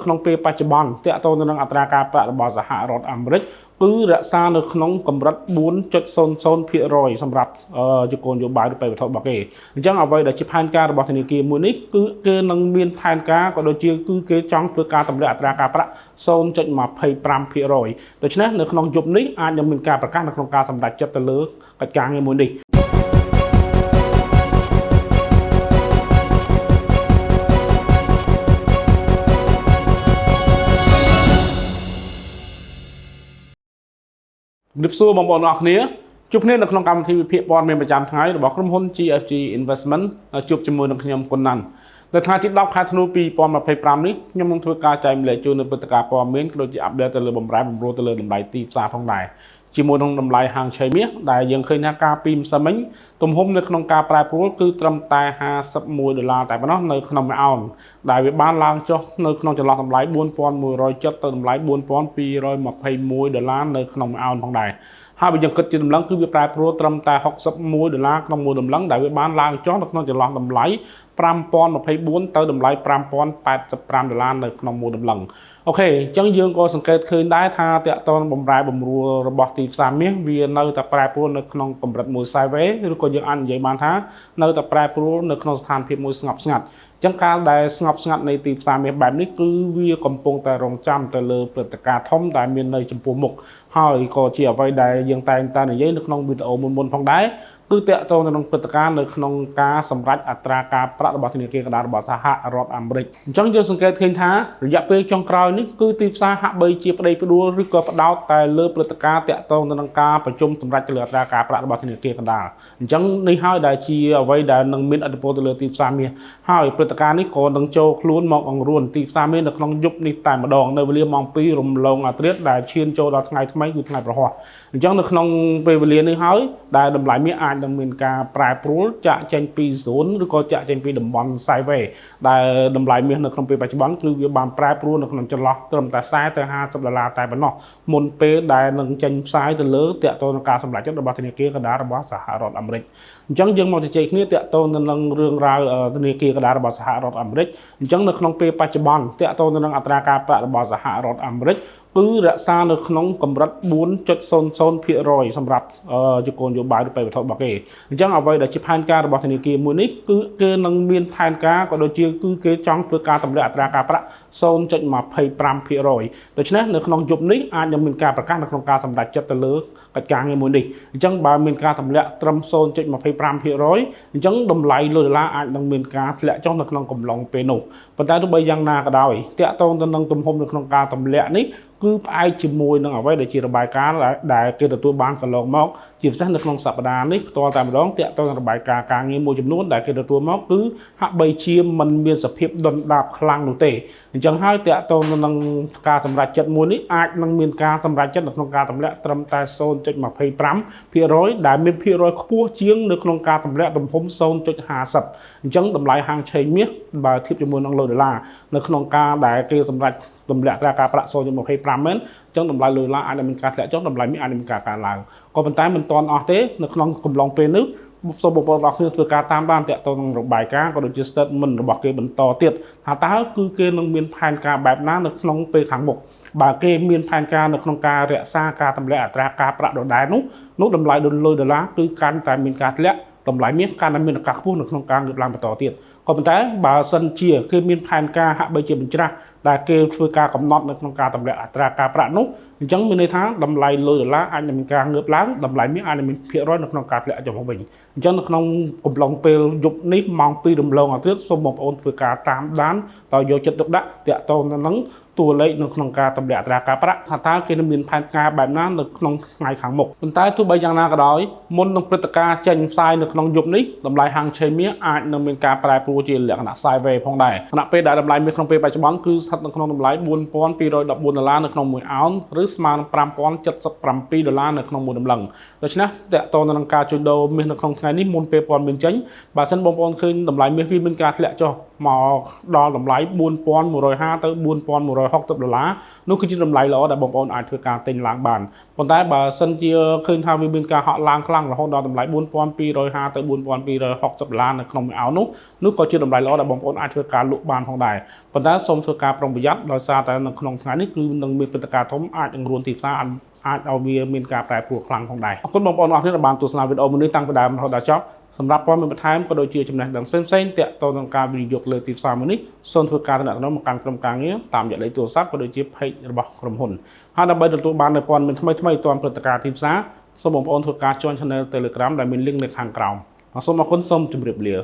ក្នុងពេលបច្ចុប្បន្នតាក់ទងទៅនឹងអត្រាការប្រាក់របស់សហរដ្ឋអាមេរិកគឺរក្សានៅក្នុងកម្រិត 4.00% សម្រាប់ជាគោលនយោបាយរូបិយវត្ថុរបស់គេអញ្ចឹងអ្វីដែលជាផែនការរបស់ធនាគារមួយនេះគឺគេនឹងមានផែនការក៏ដូចជាគឺគេចង់ធ្វើការទម្លាក់អត្រាការប្រាក់ 0.25% ដូច្នេះនៅក្នុងយប់នេះអាចនឹងមានការប្រកាសនៅក្នុងការសម្រេចចិត្តទៅលើកិច្ចការងារមួយនេះជំរាបសួរបងប្អូនអរគ្នាជួបគ្នានៅក្នុងកម្មវិធីវិភាគព័ត៌មានប្រចាំថ្ងៃរបស់ក្រុមហ៊ុន GFG Investment ជួបជាមួយនឹងខ្ញុំគុណណាន់នៅថ្ងៃទី10ខែធ្នូ2025នេះខ្ញុំនឹងធ្វើការចែកម្លែកជូននៅព្រឹត្តិការណ៍ព័ត៌មានក៏ដូចជាអាប់ដេតទៅលើបម្រែបម្រួលទៅលើតម្លៃទីផ្សារផងដែរជាមួយនឹងតម្លៃហាងឆេមាសដែលយើងឃើញថាការពីម្សិលមិញទំហំនៅក្នុងការប្រែប្រួលគឺត្រឹមតែ$51តែប៉ុណ្ណោះនៅក្នុងមួយអោនដែលវាបានឡើងចុះនៅក្នុងចន្លោះតម្លៃ$4170ទៅតម្លៃ$4221នៅក្នុងមួយអោនផងដែរហើយបើយើងគិតជាតម្លឹងគឺវាប្រែប្រួលត្រឹមតែ$61ក្នុងមួយតម្លឹងដែលវាបានឡើងចុះនៅក្នុងចន្លោះតម្លៃ$5024ទៅតម្លៃ$5085នៅក្នុងមួយតម្លឹងអូខេអញ្ចឹងយើងក៏សង្កេតឃើញដែរថាតកតនបំរែបំរួលរបស់ទីផ្សារមាសវានៅតែប្រែប្រួលនៅក្នុងកម្រិតមួយ sideways ឬក៏យើងអាចនិយាយបានថានៅតែប្រែប្រួលនៅក្នុងស្ថានភាពមួយស្ងប់ស្ងាត់អញ្ចឹងការដែលស្ងប់ស្ងាត់នៃទីផ្សារមាសបែបនេះគឺវាកំពុងតែរងចាំទៅលើព្រឹត្តិការណ៍ធំដែលមាននៅចំពោះមុខហើយក៏ជាអ្វីដែលយើងតែងតែនិយាយនៅក្នុងវីដេអូមុនៗផងដែរគឺតកតងទៅនឹងព្រឹត្តិការណ៍នៅក្នុងការសម្រេចអត្រាការប្រាក់របស់ធនាគារកណ្ដាលរបស់សហរដ្ឋអាមេរិកអញ្ចឹងយើងសង្កេតឃើញថារយៈពេលចុងក្រោយនេះគឺទីផ្សារហាក់បីជាប្តីផ្ដួលឬក៏ផ្ដោតតែលើព្រឹត្តិការណ៍តកតងទៅនឹងការប្រជុំសម្រេចទៅលើអត្រាការប្រាក់របស់ធនាគារកណ្ដាលអញ្ចឹងនេះហើយដែលជាអ្វីដែលនឹងមានឥទ្ធិពលទៅលើទីផ្សារមាសហើយព្រឹត្តិការណ៍នេះក៏នឹងចូលខ្លួនមកអង្រួនទីផ្សារមាសនៅក្នុងយប់នេះតែម្ដងនៅវេលាម៉ោង2រំលងអាធ្រាត្រដែលឈានចូលដល់ថ្ងៃថ្មីគឺថ្ងៃប្រហ័សអញ្ចឹងនៅក្នុងពេលវេលានេះហើយដែលតម្លៃមាសអាចនឹងមានការប្រែប្រួលចាក់ចេញពី0ឬក៏ចាក់ចេញពីតំបន់ sideways ដែលតម្លៃមាសនៅក្នុងពេលបច្ចុប្បន្នគឺវាបានប្រែប្រួលនៅក្នុងចន្លោះត្រឹមតែ$40ទៅ$50តែប៉ុណ្ណោះមុនពេលដែលនឹងចេញផ្សាយទៅលើតាក់ទងនឹងការសម្រេចចិត្តរបស់ធនាគារកណ្ដាលរបស់សហរដ្ឋអាមេរិកអញ្ចឹងយើងមកជជែកគ្នាតាក់ទងនឹងរឿងរ៉ាវធនាគារកណ្ដាលរបស់សហរដ្ឋអាមេរិកអញ្ចឹងនៅក្នុងពេលបច្ចុប្បន្នតាក់ទងនឹងអត្រាការប្រាក់របស់សហរដ្ឋអាមេរិកគឺរក្សានៅក្នុងកម្រិត 4.00% សម្រាប់ជាគោលនយោបាយរូបិយវត្ថុរបស់គេអញ្ចឹងអ្វីដែលជាផែនការរបស់ធនាគារមួយនេះគឺគេនឹងមានផែនការក៏ដូចជាគឺគេចង់ធ្វើការទម្លាក់អត្រាការប្រាក់ 0.25% ដូច្នេះនៅក្នុងយប់នេះអាចនឹងមានការប្រកាសនៅក្នុងការសម្រេចចិត្តទៅលើកិច្ចការងារមួយនេះអញ្ចឹងបើមានការទម្លាក់ត្រឹម 0.25% អញ្ចឹងតម្លៃ$អាចនឹងមានការធ្លាក់ចុះនៅក្នុងកំឡុងពេលនោះប៉ុន្តែទោះបីយ៉ាងណាក៏ដោយតាក់ទងទៅនឹងទំហំនៅក្នុងការទម្លាក់នេះគឺផ្អែកជាមួយនឹងអ្វីដែលជារបាយការណ៍ដែលគេទទួលបានកន្លងមកជាពិសេសនៅក្នុងសប្តាហ៍នេះផ្ទាល់តែម្ដងតាក់ទងនឹងរបាយការណ៍ការងារមួយចំនួនដែលគេទទួលមកគឺហាក់បីជាមិនមានសភាពដុនដាបខ្លាំងនោះទេអញ្ចឹងហើយតាក់ទងនឹងការសម្រេចចិត្តមួយនេះអាចនឹងមានការសម្រេចចិត្តនៅក្នុងការទម្លាក់ត្រឹមតែ 0.25% ដែលមានភាគរយខ្ពស់ជាងនៅក្នុងការទម្លាក់ទំហំ 0.50 អញ្ចឹងតម្លៃហាងឆេងមាសបើធៀបជាមួយនឹង$នៅក្នុងការដែលគេសម្រេចទម្លាក់អត្រាការប្រាក់ 0.25 មែនអញ្ចឹងតម្លៃ$អាចនឹងមានការធ្លាក់ចុះតម្លៃមាសអាចនឹងមានការកើនឡើងក៏ប៉ុន្តែមិនទាន់អស់ទេនៅក្នុងកំឡុងពេលនេះសូមបងប្អូនអរគ្នាធ្វើការតាមដានតាក់ទងនឹងរបាយការណ៍ក៏ដូចជា statement របស់គេបន្តទៀតថាតើគឺគេនឹងមានផែនការបែបណានៅក្នុងពេលខាងមុខបើគេមានផែនការនៅក្នុងការរក្សាការទម្លាក់អត្រាការប្រាក់ដដែលនោះតម្លៃ$គឺកាន់តែមានការធ្លាក់តម្លៃមាសកាន់តែមានឱកាសខ្ពស់នៅក្នុងការងើបឡើងបន្តទៀតក៏ប៉ុន្តែបើសិនជាគេមានផែនការហាក់បីជាបញ្ច្រាស់ដែលគេធ្វើការកំណត់នៅក្នុងការទម្លាក់អត្រាការប្រាក់នោះអញ្ចឹងមានន័យថាតម្លៃ$អាចនឹងមានការងើបឡើងតម្លៃមាសអាចនឹងមានភាគរយនៅក្នុងការធ្លាក់ចុះមកវិញអញ្ចឹងនៅក្នុងកំឡុងពេលយប់នេះម៉ោង2រំលងអាទិត្យសូមបងប្អូនធ្វើការតាមដានដោយយកចិត្តទុកដាក់តាក់ទងនឹងតួលេខនៅក្នុងការទម្លាក់អត្រាការប្រាក់ថាតើគេនឹងមានផែនការបែបណានៅក្នុងថ្ងៃខាងមុខប៉ុន្តែទោះបីយ៉ាងណាក៏ដោយមុននឹងព្រឹត្តិការណ៍ចេញផ្សាយនៅក្នុងយប់នេះតម្លៃហាងឆេងមាសអាចនឹងមានការប្រែប្រួលជាលក្ខណៈ sideways ផងដែរខណៈពេលដែលតម្លៃមាសក្នុងពេលបច្ចុប្បន្នគឺស្ថិតនៅក្នុងតម្លៃ$4214នៅក្នុង1អោនឬស្មើនឹង$5077នៅក្នុងមួយតម្លឹងដូច្នេះតកតងនឹងការជួញដូរមាសនៅក្នុងថ្ងៃនេះមុនពេលព័ត៌មានចេញបើសិនបងប្អូនឃើញតម្លៃមាសវាមានការធ្លាក់ចុះ មកដល់តម្លៃ 4150 ទៅ 4160 ដុល្លារនោះគឺជាតម្លៃល្អដែលបងប្អូនអាចធ្វើការទិញឡើងបានប៉ុន្តែបើសិនជាឃើញថាវាមានការហក់ឡើងខ្លាំងរហូតដល់តម្លៃ 4250 ទៅ 4260 ដុល្លារនៅក្នុងមួយអោនោះក៏ជាតម្លៃល្អដែលបងប្អូនអាចធ្វើការលក់បានផងដែរប៉ុន្តែសូមធ្វើការប្រុងប្រយ័ត្នដោយសារតែនៅក្នុងថ្ងៃនេះគឺនឹងមានព្រឹត្តិការណ៍ធំអាចនឹងរួនទីផ្សារអាចឲ្យវាមានការប្រែប្រួលខ្លាំងផងដែរអរគុណបងប្អូនអរគុណដែលបានទស្សនាវីដេអូមួយនេះតាំងពីដើមរហូតដល់ចប់សម្រាប់ព័ត៌មានបន្ថែមក៏ដូចជាចំណេះដឹងផ្សេងៗទាក់ទងនឹងការវិនិយោគលើទីផ្សារមួយនេះសូមធ្វើការទំនាក់ទំនងមកកាន់ក្រុមការងារតាមរយៈលេខទូរស័ព្ទក៏ដូចជា page របស់ក្រុមហ៊ុនហើយដើម្បីទទួលបាននូវព័ត៌មានថ្មីៗទាន់ព្រឹត្តិការណ៍ទីផ្សារសូមបងប្អូនធ្វើការ join Channel Telegram ដែលមាន link នៅខាងក្រោមសូមអរគុណសូមជម្រាបលា